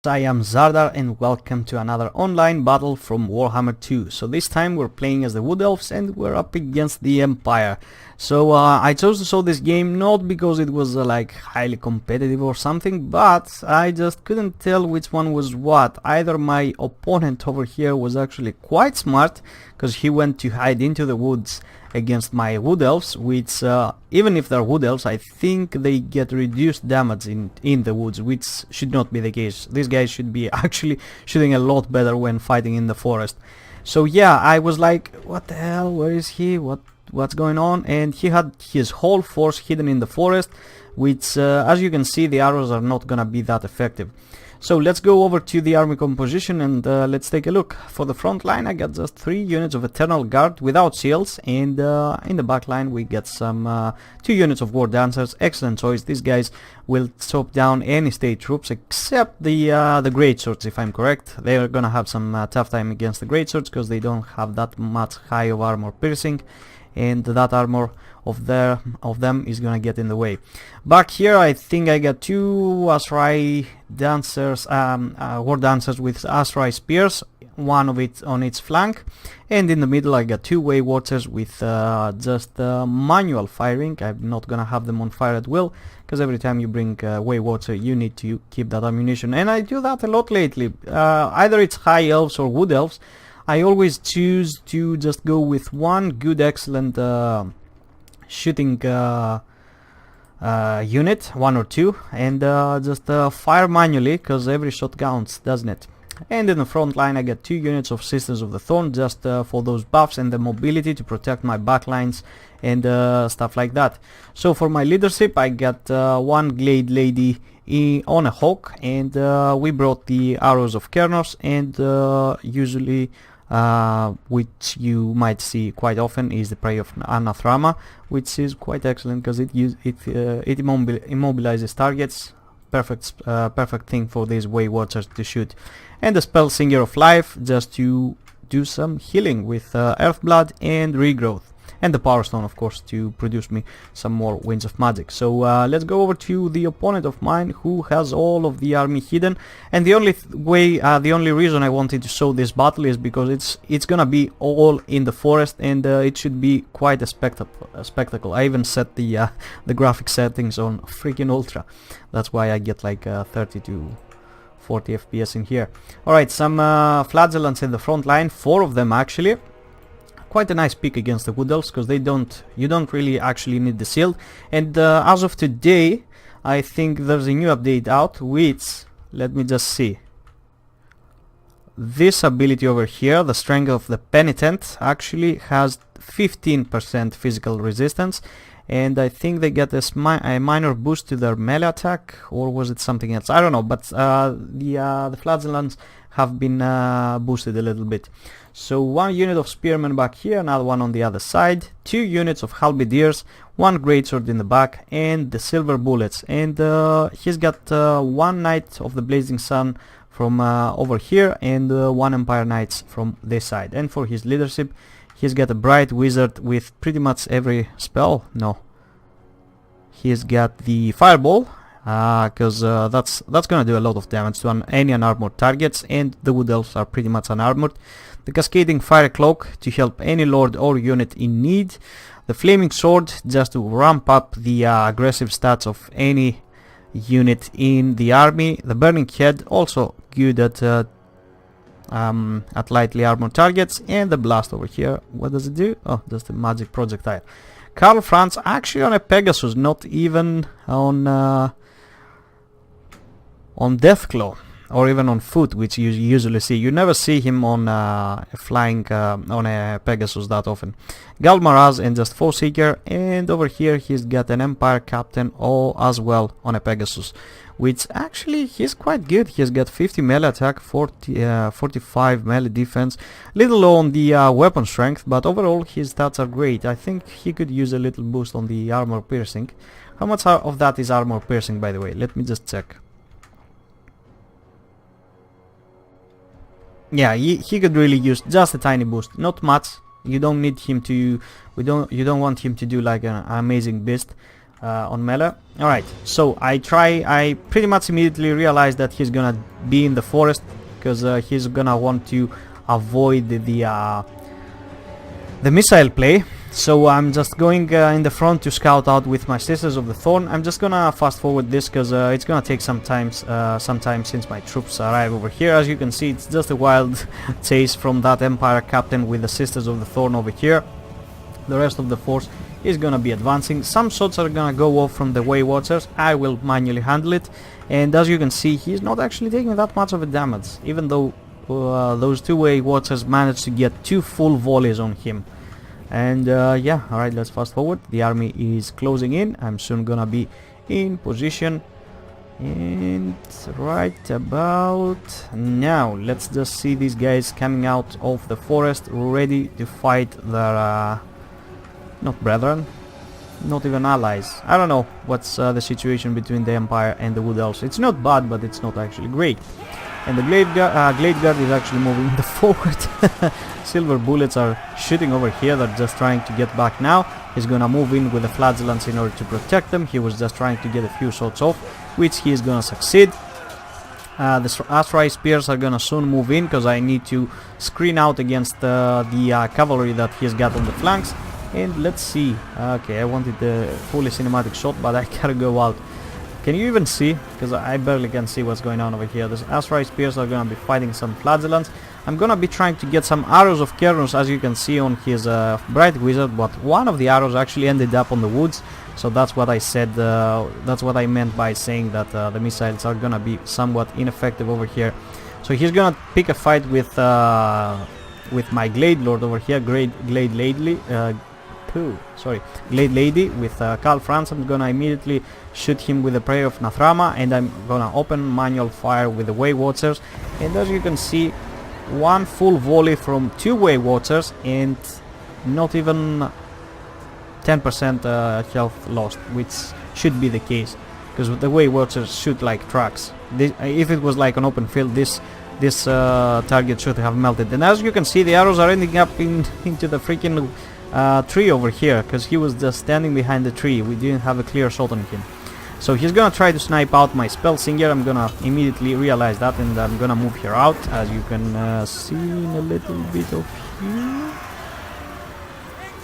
I am Zardar and welcome to another online battle from Warhammer 2. So this time we're playing as the Wood Elves and we're up against the Empire. So I chose to show this game not because it was like highly competitive or something, but I just couldn't tell which one was what. Either my opponent over here was actually quite smart, because he went to hide into the woods against my Wood Elves, which even if they're Wood Elves, I think they get reduced damage in the woods, which should not be the case. These guys should be actually shooting a lot better when fighting in the forest. So yeah, I was like, what the hell, where is he, what's going on? And he had his whole force hidden in the forest, which as you can see, the arrows are not gonna be that effective. So let's go over to the army composition and let's take a look. For the front line I got just 3 units of Eternal Guard without shields, and in the back line we get some 2 units of War Dancers. Excellent choice. These guys will chop down any state troops except the Greatswords, if I'm correct. They are gonna have some tough time against the Greatswords because they don't have that much high of armor piercing, and that armor of them is gonna get in the way. Back here I think I got 2 Asrai dancers, War Dancers with Asrai spears, one of it on its flank, and in the middle I got 2 Way Watchers with just manual firing. I'm not gonna have them on fire at will, because every time you bring Way Watcher you need to keep that ammunition, and I do that a lot lately. Either it's High Elves or Wood Elves, I always choose to just go with one good excellent shooting unit, 1 or 2, and just fire manually, because every shot counts, doesn't it? And in the front line I get 2 units of Sisters of the Thorn, just for those buffs and the mobility to protect my backlines and stuff like that. So for my leadership I got 1 Glade Lady on a hawk, and we brought the Arrows of Kernos, and usually which you might see quite often is the Prey of Anathrama, which is quite excellent because it immobilizes targets. Perfect thing for these Way Watchers to shoot. And the spell Singer of Life, just to do some healing with Earthblood and Regrowth. And the Power Stone, of course, to produce me some more Winds of Magic. So let's go over to the opponent of mine, who has all of the army hidden. And the only the only reason I wanted to show this battle is because it's gonna be all in the forest, and it should be quite a spectacle. I even set the graphic settings on freaking ultra. That's why I get like 30 to 40 FPS in here. Alright, some flagellants in the front line, 4 of them actually. Quite a nice pick against the Wood Elves, because you don't really actually need the shield. And as of today, I think there's a new update out, which, let me just see. This ability over here, the Strength of the Penitent, actually has 15% physical resistance, and I think they get a minor boost to their melee attack, or was it something else? I don't know, but the flagellants have been boosted a little bit. So 1 unit of spearmen back here, another one on the other side, 2 units of halberdiers, 1 greatsword in the back, and the silver bullets. And he's got 1 knight of the blazing sun from over here, and 1 empire knights from this side. And for his leadership, he's got a bright wizard with pretty much every spell. No, he's got the fireball, because that's gonna do a lot of damage to any unarmored targets, and the Wood Elves are pretty much unarmored. The Cascading Fire Cloak to help any lord or unit in need. The Flaming Sword just to ramp up the aggressive stats of any unit in the army. The Burning Head also good at lightly armored targets. And the Blast over here, what does it do? Oh, just a magic projectile. Karl Franz actually on a Pegasus, not even on Deathclaw, or even on foot, which you usually see. You never see him on flying on a Pegasus that often. Galmaraz and just Foe Seeker, and over here he's got an Empire Captain all as well on a Pegasus, which actually he's quite good. He's got 50 melee attack, 45 melee defense, little low on the weapon strength, but overall his stats are great. I think he could use a little boost on the armor piercing. How much of that is armor piercing, by the way? Let me just check. Yeah, he could really use just a tiny boost, not much. You don't need him to. You don't want him to do like an amazing beast, on melee. Alright, so I pretty much immediately realized that he's gonna be in the forest, because he's gonna want to avoid the missile play. So I'm just going in the front to scout out with my Sisters of the Thorn. I'm just gonna fast forward this because it's gonna take some time since my troops arrive over here. As you can see, it's just a wild chase from that Empire captain with the Sisters of the Thorn over here. The rest of the force is gonna be advancing. Some shots are gonna go off from the Way Watchers. I will manually handle it, and as you can see, he's not actually taking that much of a damage, even though those two Way Watchers managed to get 2 full volleys on him. And yeah, alright, let's fast forward. The army is closing in. I'm soon gonna be in position, and right about now, let's just see these guys coming out of the forest ready to fight their not brethren, not even allies. I don't know what's the situation between the Empire and the Wood Elves. It's not bad, but it's not actually great. And the Glade Guard is actually moving the forward. Silver bullets are shooting over here. They're just trying to get back now. He's gonna move in with the Flagellants in order to protect them. He was just trying to get a few shots off, which he is gonna succeed. The Astrai Spears are gonna soon move in, because I need to screen out against the cavalry that he's got on the flanks. And let's see. Okay, I wanted the fully cinematic shot, but I gotta go out. Can you even see? Because I barely can see what's going on over here. The Astrai Spears are gonna be fighting some Flagellants. I'm gonna be trying to get some arrows of Kernus, as you can see on his Bright Wizard, but one of the arrows actually ended up on the woods. So that's what I said. That's what I meant by saying that the missiles are gonna be somewhat ineffective over here. So he's gonna pick a fight with my Glade Lord over here, Glade Lady. Glade Lady with Karl Franz. I'm gonna immediately shoot him with the Prayer of Nathrama, and I'm gonna open manual fire with the Way Watchers. And as you can see, 1 full volley from 2 Way Watchers, and not even 10% health lost, which should be the case, because the Way Watchers shoot like trucks. If it was like an open field, this target should have melted. And as you can see, the arrows are ending up into the freaking tree over here, because he was just standing behind the tree. We didn't have a clear shot on him. So he's gonna try to snipe out my Spell Singer. I'm gonna immediately realize that, and I'm gonna move her out, as you can see in a little bit of here.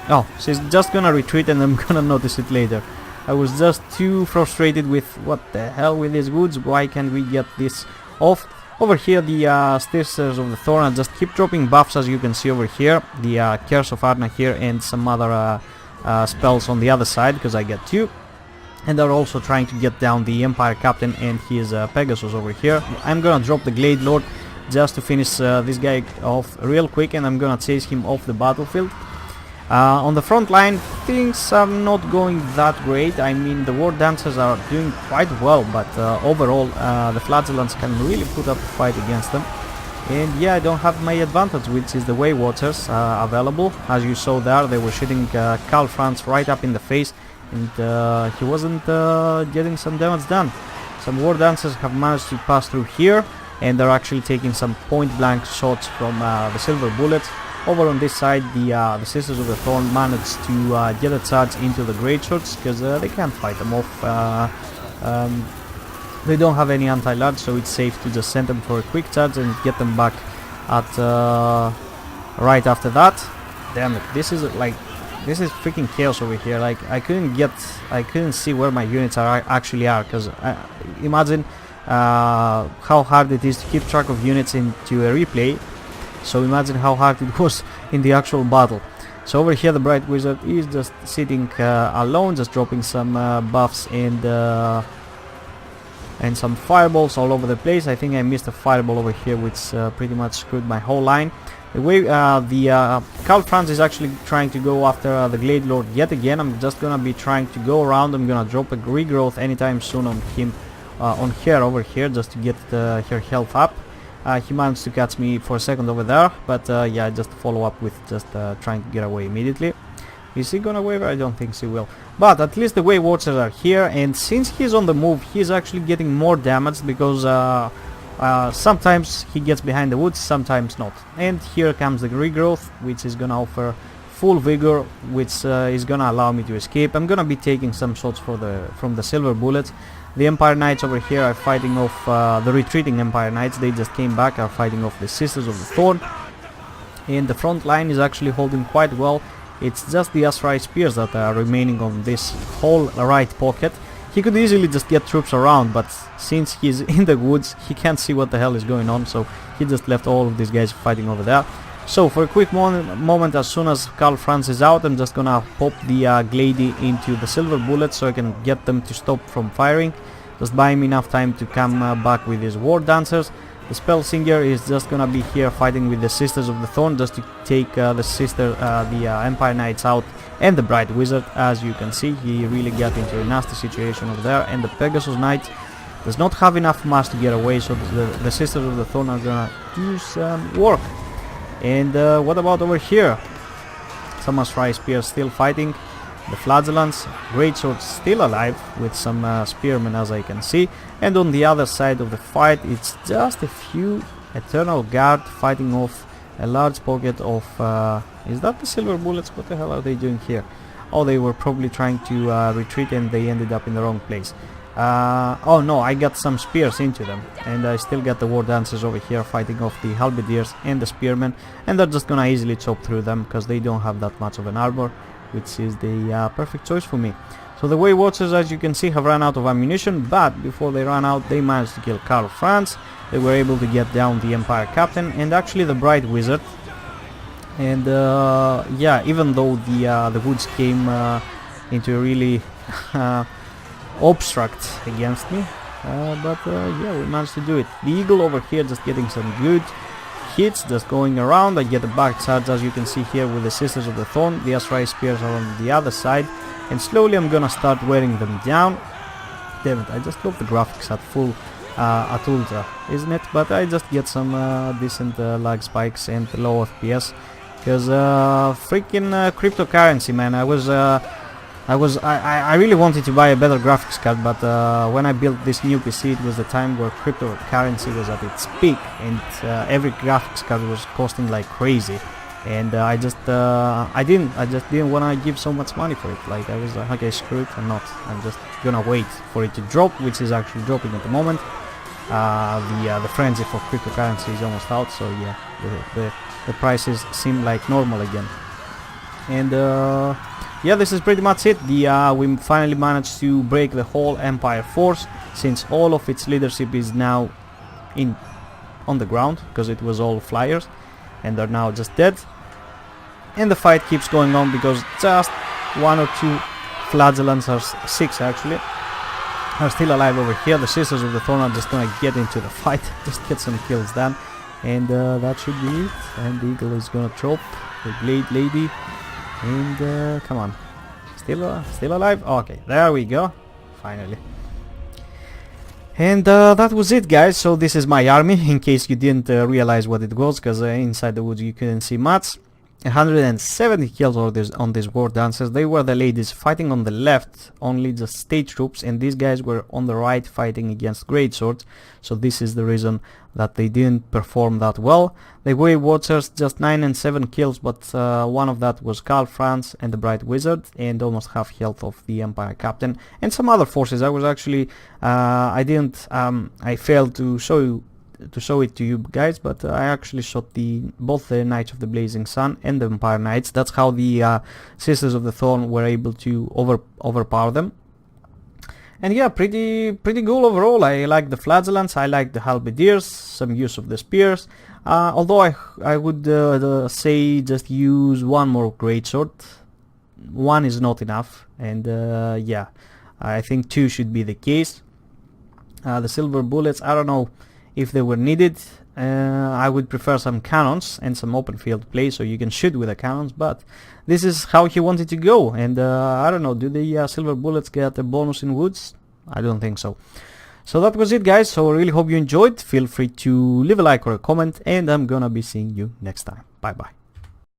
Oh, she's just gonna retreat, and I'm gonna notice it later. I was just too frustrated with what the hell with these woods. Why can't we get this off? Over here, the Sisters of the Thorn just keep dropping buffs, as you can see over here. The Curse of Arna here, and some other spells on the other side, because I get 2. And they're also trying to get down the Empire Captain and his Pegasus over here. I'm gonna drop the Glade Lord just to finish this guy off real quick, and I'm gonna chase him off the battlefield. On the front line, things are not going that great. I mean, the War Dancers are doing quite well, but overall the Flagellants can really put up a fight against them. And yeah, I don't have my advantage, which is the Way Watchers available. As you saw there, they were shooting Karl Franz right up in the face, and he wasn't getting some damage done. Some War Dancers have managed to pass through here, and they're actually taking some point-blank shots from the silver bullets. Over on this side, the Sisters of the Thorn managed to get a charge into the Great Swords, because they can't fight them off. They don't have any anti-large, so it's safe to just send them for a quick charge and get them back at right after that. Damn it, this is freaking chaos over here. Like, I couldn't see where my units actually are, because imagine how hard it is to keep track of units into a replay. So imagine how hard it was in the actual battle. So over here, the Bright Wizard is just sitting alone, just dropping some buffs and some fireballs all over the place. I think I missed a fireball over here, which pretty much screwed my whole line. The way Karl Franz is actually trying to go after the Glade Lord yet again. I'm just gonna be trying to go around. I'm gonna drop a regrowth anytime soon on him, on her over here, just to get her health up. He managed to catch me for a second over there, but yeah, just follow up with just trying to get away immediately. Is he gonna waver? I don't think he will. But at least the Way Watchers are here, and since he's on the move, he's actually getting more damage, because sometimes he gets behind the woods, sometimes not. And here comes the regrowth, which is gonna offer full vigor, which is gonna allow me to escape. I'm gonna be taking some shots from the silver bullets. The Empire Knights over here are fighting off the retreating Empire Knights. They just came back, are fighting off the Sisters of the Thorn. And the front line is actually holding quite well. It's just the Asrai Spears that are remaining on this whole right pocket. He could easily just get troops around, but since he's in the woods, he can't see what the hell is going on, so he just left all of these guys fighting over there. So for a quick moment, as soon as Karl Franz is out, I'm just gonna pop the Glady into the silver bullets so I can get them to stop from firing. Just buy him enough time to come back with his War Dancers. The Spellsinger is just gonna be here fighting with the Sisters of the Thorn just to take the Empire Knights out, and the Bright Wizard. As you can see, he really got into a nasty situation over there, and the Pegasus Knight does not have enough mass to get away, so the Sisters of the Thorn are gonna do some work. And what about over here? Some Asrai Spears still fighting. The Flagellants, Greatswords still alive with some Spearmen, as I can see. And on the other side of the fight, it's just a few Eternal Guard fighting off a large pocket of... is that the silver bullets? What the hell are they doing here? Oh, they were probably trying to retreat and they ended up in the wrong place. Oh no, I got some spears into them, and I still got the War Dancers over here fighting off the Halberdiers and the Spearmen, and they're just gonna easily chop through them because they don't have that much of an armor, which is the perfect choice for me. So the Way Watchers, as you can see, have run out of ammunition, but before they ran out, they managed to kill Karl Franz. They were able to get down the Empire Captain and actually the Bright Wizard. And yeah, even though the woods came into a really obstruct against me, but yeah, we managed to do it. The Eagle over here just getting some good hits, just going around. I get a back charge, as you can see here, with the Sisters of the Thorn. The Asrai Spears are on the other side, and slowly I'm gonna start wearing them down. Damn it, I just love the graphics at full at ultra, isn't it? But I just get some decent lag spikes and low FPS, because freaking cryptocurrency, man. I really wanted to buy a better graphics card, but when I built this new PC, it was the time where cryptocurrency was at its peak, and every graphics card was costing like crazy, and I just didn't want to give so much money for it. Like, I was like, okay, screw it, I'm just gonna wait for it to drop, which is actually dropping at the moment. The frenzy for cryptocurrency is almost out, so yeah, the prices seem like normal again. And yeah, this is pretty much it. We finally managed to break the whole Empire force, since all of its leadership is now on the ground, because it was all flyers, and they're now just dead. And the fight keeps going on because just one or two Flagellants, or six actually, are still alive over here. The Sisters of the Thorn are just gonna get into the fight, just get some kills done, and that should be it. And the Eagle is gonna chop the Blade Lady. And come on, still alive? Okay, there we go, finally. And that was it, guys. So this is my army, in case you didn't realize what it was, because inside the woods you couldn't see much. 170 kills on these War Dancers. They were the ladies fighting on the left, only just state troops, and these guys were on the right fighting against Greatswords. So this is the reason that they didn't perform that well. The Way Watchers, just 9 and 7 kills, but one of that was Karl Franz and the Bright Wizard, and almost half health of the Empire Captain and some other forces. I was actually I failed to show it to you guys, but I actually shot both the Knights of the Blazing Sun and the Empire Knights. That's how the Sisters of the Thorn were able to overpower them. And yeah, pretty cool overall. I like the Flagellants, I like the Halberdiers, some use of the spears. Although I would say just use one more Greatsword. One is not enough, and yeah, I think 2 should be the case. The silver bullets, I don't know if they were needed. I would prefer some cannons and some open field play, so you can shoot with the cannons, but this is how he wanted to go. And I don't know, do the silver bullets get a bonus in woods? I don't think so. So that was it, guys. So I really hope you enjoyed. Feel free to leave a like or a comment, and I'm gonna be seeing you next time. Bye bye.